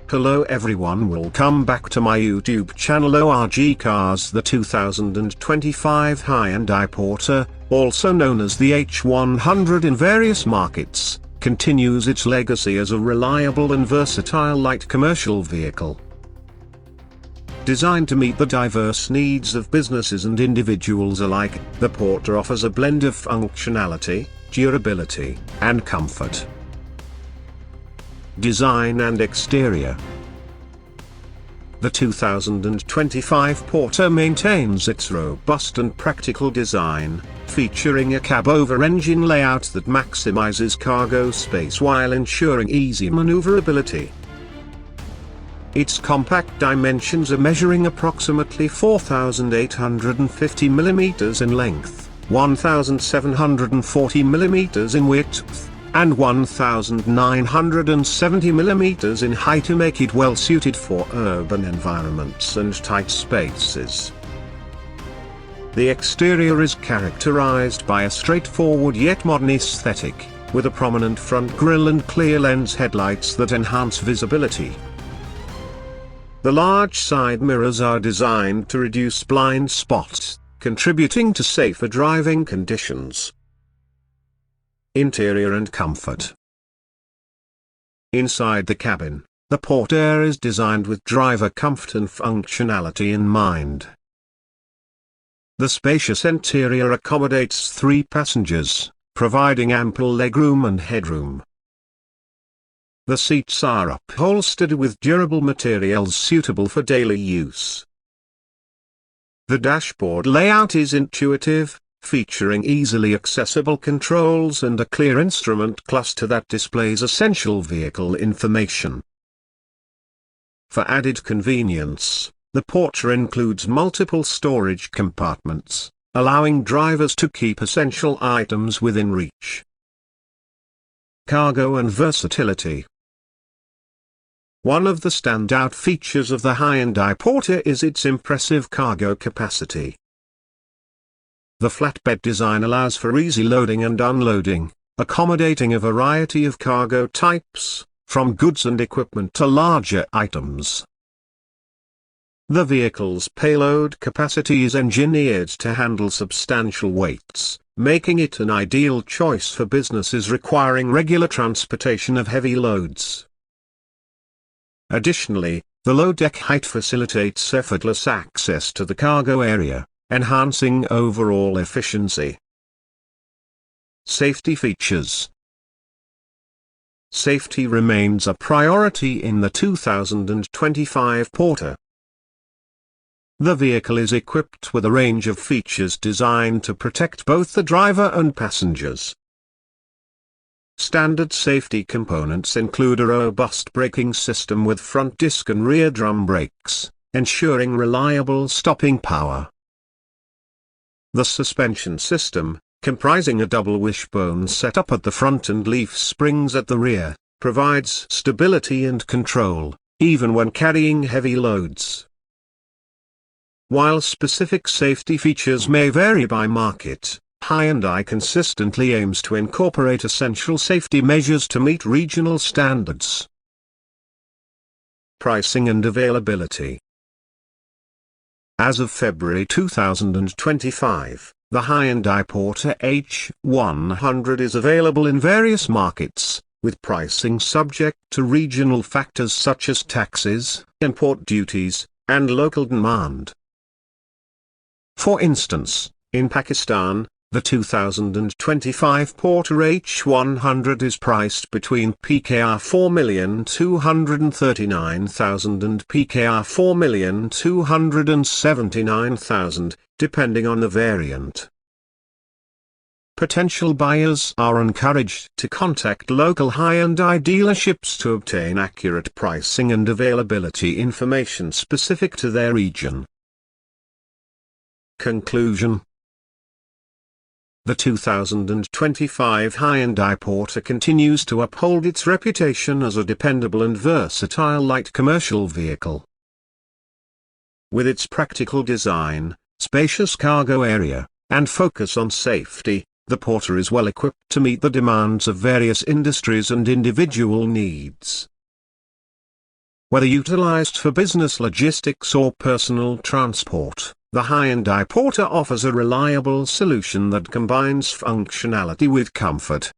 Hello everyone, welcome back to my YouTube channel ORG Cars. The 2025 Hyundai Porter, also known as the H100 in various markets, continues its legacy as a reliable and versatile light commercial vehicle. Designed to meet the diverse needs of businesses and individuals alike, the Porter offers a blend of functionality, durability, and comfort. Design and exterior. The 2025 Porter maintains its robust and practical design, featuring a cab-over-engine layout that maximizes cargo space while ensuring easy maneuverability. Its compact dimensions are measuring approximately 4,850 mm in length, 1,740 mm in width, and 1,970 mm in height to make it well suited for urban environments and tight spaces. The exterior is characterized by a straightforward yet modern aesthetic, with a prominent front grille and clear lens headlights that enhance visibility. The large side mirrors are designed to reduce blind spots, contributing to safer driving conditions. Interior and comfort. Inside the cabin, the Porter is designed with driver comfort and functionality in mind. The spacious interior accommodates 3 passengers, providing ample legroom and headroom. The seats are upholstered with durable materials suitable for daily use. The dashboard layout is intuitive, featuring easily accessible controls and a clear instrument cluster that displays essential vehicle information. For added convenience, the Porter includes multiple storage compartments, allowing drivers to keep essential items within reach. Cargo and versatility. One of the standout features of the Hyundai Porter is its impressive cargo capacity. The flatbed design allows for easy loading and unloading, accommodating a variety of cargo types, from goods and equipment to larger items. The vehicle's payload capacity is engineered to handle substantial weights, making it an ideal choice for businesses requiring regular transportation of heavy loads. Additionally, the low deck height facilitates effortless access to the cargo area, enhancing overall efficiency. Safety features. Safety remains a priority in the 2025 Porter. The vehicle is equipped with a range of features designed to protect both the driver and passengers. Standard safety components include a robust braking system with front disc and rear drum brakes, ensuring reliable stopping power. The suspension system, comprising a double wishbone setup at the front and leaf springs at the rear, provides stability and control, even when carrying heavy loads. While specific safety features may vary by market, Hyundai consistently aims to incorporate essential safety measures to meet regional standards. Pricing and availability. As of February 2025, the Hyundai Porter H100 is available in various markets, with pricing subject to regional factors such as taxes, import duties, and local demand. For instance, in Pakistan, the 2025 Porter H100 is priced between PKR 4,239,000 and PKR 4,279,000, depending on the variant. Potential buyers are encouraged to contact local Hyundai dealerships to obtain accurate pricing and availability information specific to their region. Conclusion. The 2025 Hyundai Porter continues to uphold its reputation as a dependable and versatile light commercial vehicle. With its practical design, spacious cargo area, and focus on safety, the Porter is well equipped to meet the demands of various industries and individual needs. Whether utilized for business logistics or personal transport, the Hyundai Porter offers a reliable solution that combines functionality with comfort.